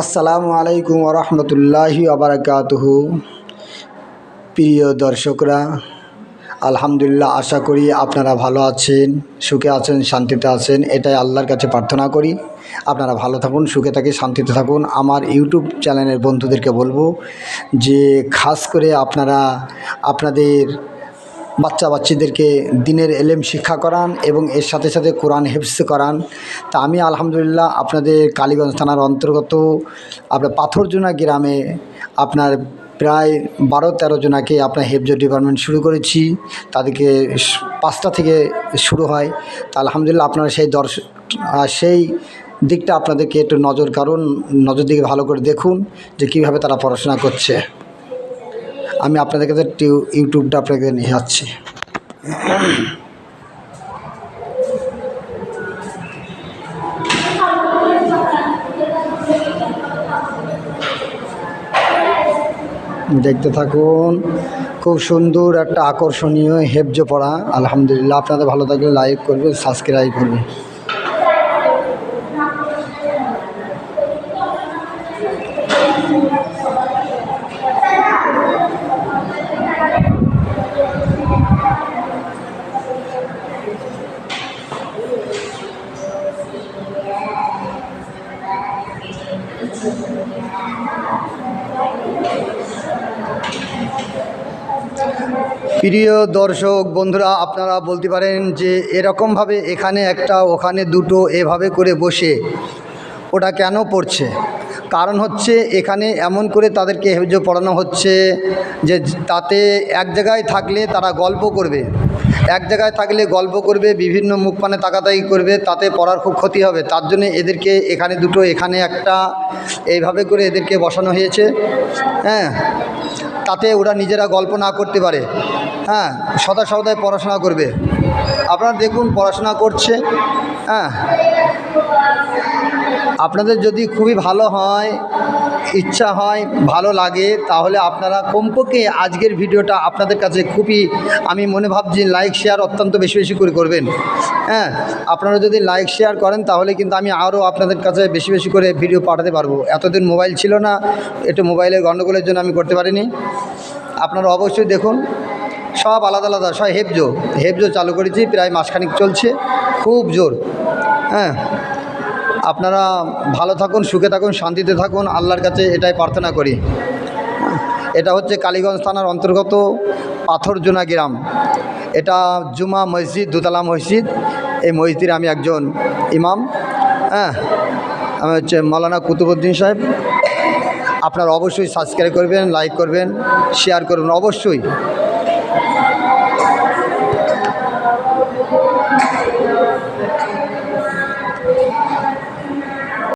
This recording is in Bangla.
আসসালামু আলাইকুম ওয়া রাহমাতুল্লাহি ওয়া বারাকাতুহু। প্রিয় দর্শকরা, আলহামদুলিল্লাহ, আশা করি আপনারা ভালো আছেন, সুখে আছেন, শান্তিতে আছেন। এটাই আল্লাহর কাছে প্রার্থনা করি আপনারা ভালো থাকুন, সুখে থাকুন, শান্তিতে থাকুন। আমার ইউটিউব চ্যানেলের বন্ধুদেরকে বলবো যে খাস করে আপনারা আপনাদের বাচ্চাদেরকে দিনের এলেম শিক্ষা করান এবং এর সাথে সাথে কোরআন হেফজ করান। তা আমি আলহামদুলিল্লাহ আপনাদের কালীগঞ্জ থানার অন্তর্গত আপনার পাথরজোনা গ্রামে আপনার প্রায় 12-13 জনাকে আপনার হেফজ ডিপার্টমেন্ট শুরু করেছি। তাদেরকে 5টা থেকে শুরু হয়। তা আলহামদুলিল্লাহ আপনারা সেই দিকটা আপনাদেরকে একটু নজর দিকে ভালো করে দেখুন যে কীভাবে তারা পড়াশোনা করছে। আমি আপনাদের কাছে ইউটিউবটা আপনাকে নিয়ে যাচ্ছি। দেখতে থাকুন, খুব সুন্দর একটা আকর্ষণীয় হেফজ পড়া। আলহামদুলিল্লাহ আপনাদের ভালো থাকলে লাইক করবেন, সাবস্ক্রাইব করবেন। প্রিয় দর্শক বন্ধুরা, আপনারা বলতে পারেন যে এরকমভাবে এখানে একটা ওখানে দুটো এভাবে করে বসে ওটা কেন পড়ছে? কারণ হচ্ছে এখানে এমন করে তাদেরকে হেফজ পড়ানো হচ্ছে যে তাতে এক জায়গায় থাকলে তারা গল্প করবে, বিভিন্ন মুখ পানে তাকাতাকি করবে, তাতে পড়ার খুব ক্ষতি হবে। তার জন্য এদেরকে এখানে দুটো এখানে একটা এইভাবে করে এদেরকে বসানো হয়েছে। তাতে ওরা নিজেরা গল্প না করতে পারে, সদায় পড়াশোনা করবে। আপনারা দেখুন পড়াশোনা করছে। আপনাদের যদি খুবই ভালো হয়, ইচ্ছা হয়, ভালো লাগে, তাহলে আপনারা কমপক্ষে আজকের ভিডিওটা আপনাদের কাছে খুবই, আমি মনে ভাবছি লাইক শেয়ার অত্যন্ত বেশি করে করবেন। আপনারা যদি লাইক শেয়ার করেন তাহলে কিন্তু আমি আরও আপনাদের কাছে বেশি করে ভিডিও পাঠাতে পারবো। এতদিন মোবাইল ছিল না, একটু মোবাইলের গণ্ডগোলের জন্য আমি করতে পারিনি। আপনারা অবশ্যই দেখুন, সব আলাদা সব হেফজ চালু করেছি, প্রায় মাসখানিক চলছে, খুব জোর। আপনারা ভালো থাকুন, সুখে থাকুন, শান্তিতে থাকুন, আল্লাহর কাছে এটাই প্রার্থনা করি। এটা হচ্ছে কালীগঞ্জ থানার অন্তর্গত পাথরজোনা গ্রাম। এটা জুমা মসজিদ, দোতলা মসজিদ। এই মসজিদের আমি একজন ইমাম। আমি হচ্ছে মাওলানা কুতুবউদ্দিন সাহেব। আপনারা অবশ্যই সাবস্ক্রাইব করবেন, লাইক করবেন, শেয়ার করবেন অবশ্যই।